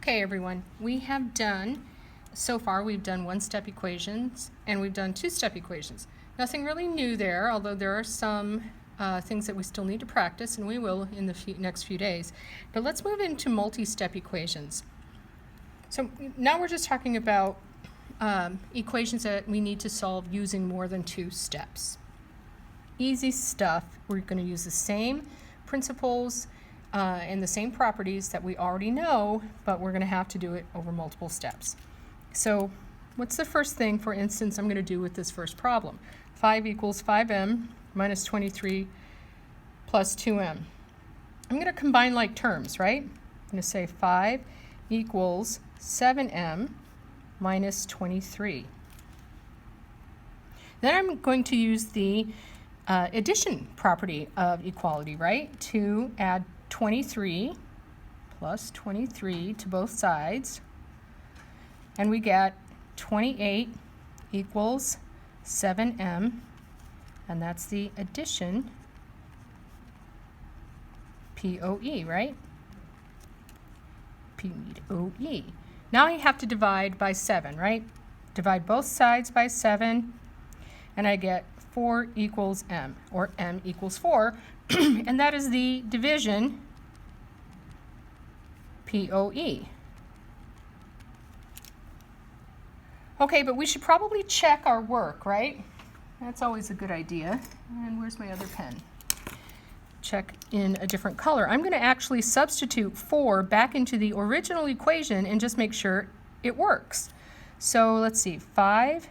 Okay, everyone, so far we've done one-step equations and we've done two-step equations. Nothing really new there, although there are some things that we still need to practice, and we will in the next few days. But let's move into multi-step equations. So now we're just talking about equations that we need to solve using more than two steps. Easy stuff. We're going to use the same principles and the same properties that we already know, but we're going to have to do it over multiple steps. So what's the first thing, for instance, I'm going to do with this first problem? 5 equals 5m minus 23 plus 2m. I'm going to combine like terms, right? I'm going to say 5 equals 7m minus 23. Then I'm going to use the addition property of equality, right? To add 23 plus 23 to both sides, and we get 28 equals 7m, and that's the addition POE, right? POE. Now I have to divide by 7, right? Divide both sides by 7, and I get 4 equals m, or m equals 4, and that is the division POE. Okay, but we should probably check our work, right? That's always a good idea. And where's my other pen? Check in a different color. I'm going to actually substitute 4 back into the original equation and just make sure it works. So let's see, 5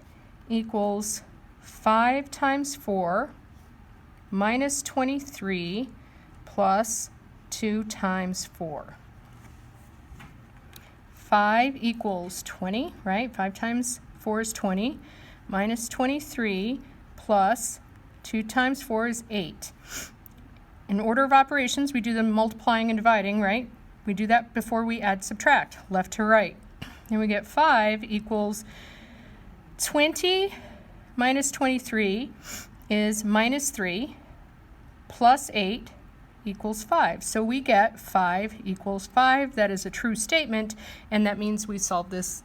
equals 5 times 4 minus 23 plus 2 times 4. 5 equals 20, right? 5 times 4 is 20, minus 23 plus 2 times 4 is 8. In order of operations, we do the multiplying and dividing, right? We do that before we add, subtract, left to right. And we get 5 equals 20 minus 23 is minus 3 plus 8 equals 5. So we get 5 equals 5. That is a true statement, and that means we solved this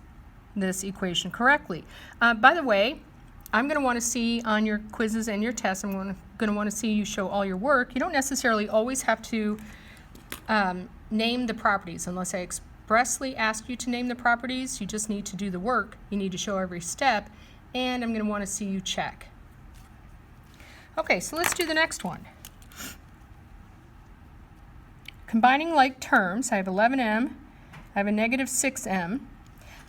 equation correctly. By the way, I'm going to want to see on your quizzes and your tests, I'm going to want to see you show all your work. You don't necessarily always have to name the properties unless I expressly ask you to name the properties. You just need to do the work. You need to show every step, and I'm going to want to see you check. Okay, so let's do the next one. Combining like terms, I have 11m, I have a negative 6m. I'm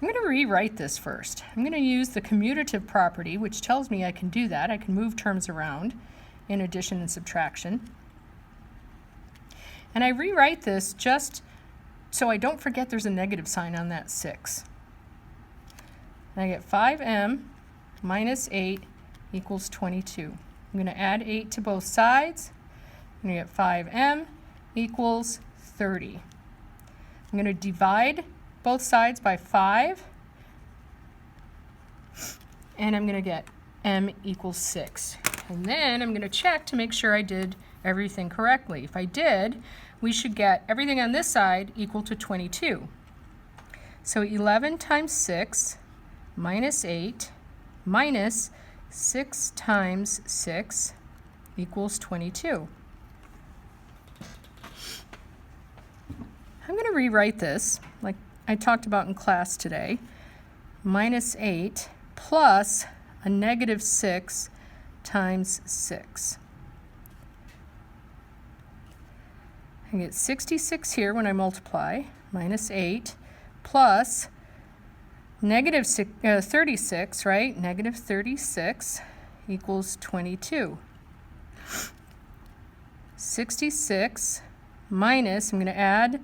going to rewrite this first. I'm going to use the commutative property, which tells me I can do that. I can move terms around in addition and subtraction. And I rewrite this just so I don't forget there's a negative sign on that 6. And I get 5m minus 8 equals 22. I'm going to add 8 to both sides. I'm going to get 5m equals 30. I'm going to divide both sides by 5, and I'm going to get m equals 6. And then I'm going to check to make sure I did everything correctly. If I did, we should get everything on this side equal to 22. So 11 times 6 minus 8 minus 6 times 6 equals 22. I'm going to rewrite this like I talked about in class today. Minus 8 plus a negative 6 times 6. I get 66 here when I multiply, minus 8 plus negative 36, right? Negative 36 equals 22. 66 minus, I'm going to add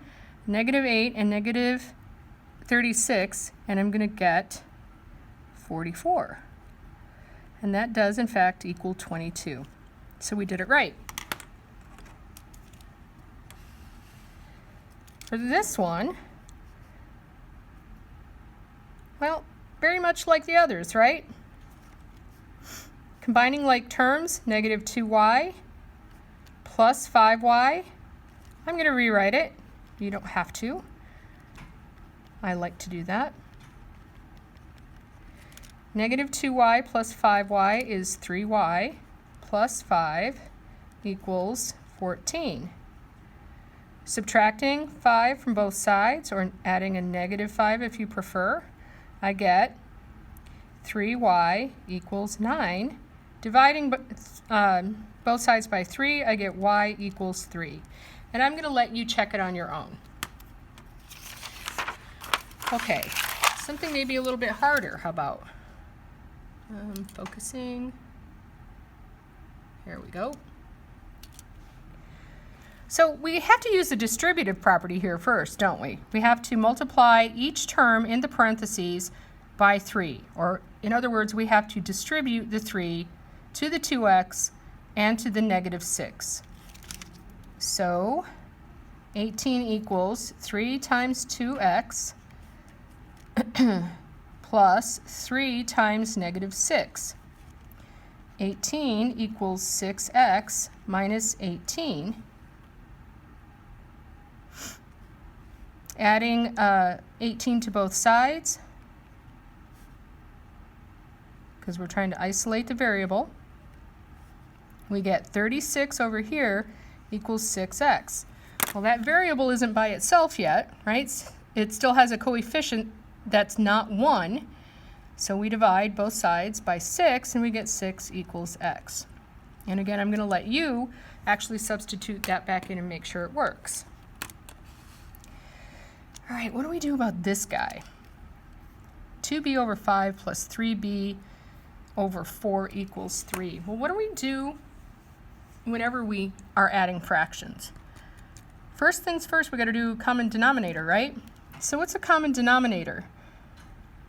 negative 8 and negative 36, and I'm going to get 44. And that does, in fact, equal 22. So we did it right. For this one, well, very much like the others, right? Combining like terms, negative 2y plus 5y. I'm going to rewrite it. You don't have to. I like to do that. Negative 2y plus 5y is 3y plus 5 equals 14. Subtracting 5 from both sides, or adding a negative 5 if you prefer, I get 3y equals 9. Dividing both sides by 3, I get y equals 3. And I'm going to let you check it on your own. Okay, something maybe a little bit harder. How about focusing? Here we go. So we have to use the distributive property here first, don't we? We have to multiply each term in the parentheses by 3. Or in other words, we have to distribute the 3 to the 2x and to the negative 6. So 18 equals 3 times 2x plus 3 times negative 6. 18 equals 6x minus 18. Adding 18 to both sides, because we're trying to isolate the variable, we get 36 over here equals 6x. Well, that variable isn't by itself yet, right? It still has a coefficient that's not 1. So we divide both sides by 6, and we get 6 equals x. And again, I'm going to let you actually substitute that back in and make sure it works. All right, what do we do about this guy? 2b over 5 plus 3b over 4 equals 3. Well, what do we do whenever we are adding fractions? First things first, we got to do common denominator, right? So what's a common denominator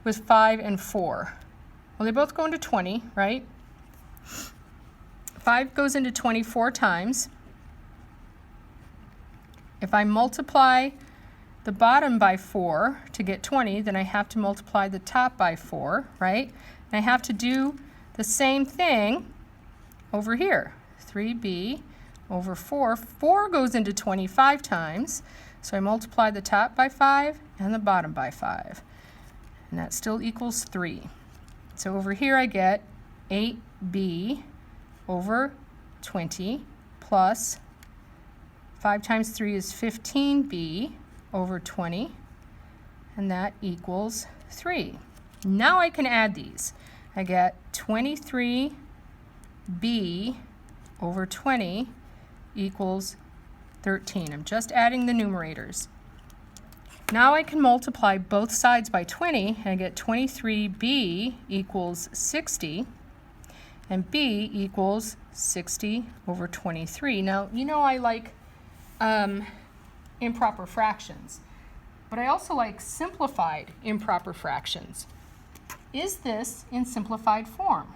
with 5 and 4? Well, they both go into 20, right? 5 goes into 20 4 times. If I multiply the bottom by 4 to get 20, then I have to multiply the top by 4, right? And I have to do the same thing over here. 3b over 4. 4 goes into 25 times, so I multiply the top by 5 and the bottom by 5. And that still equals 3. So over here I get 8b over 20 plus 5 times 3 is 15b over 20, and that equals 3. Now I can add these. I get 23b over 20 equals 13. I'm just adding the numerators. Now I can multiply both sides by 20, and I get 23b equals 60, and b equals 60 over 23. Now, you know I like improper fractions, but I also like simplified improper fractions. Is this in simplified form?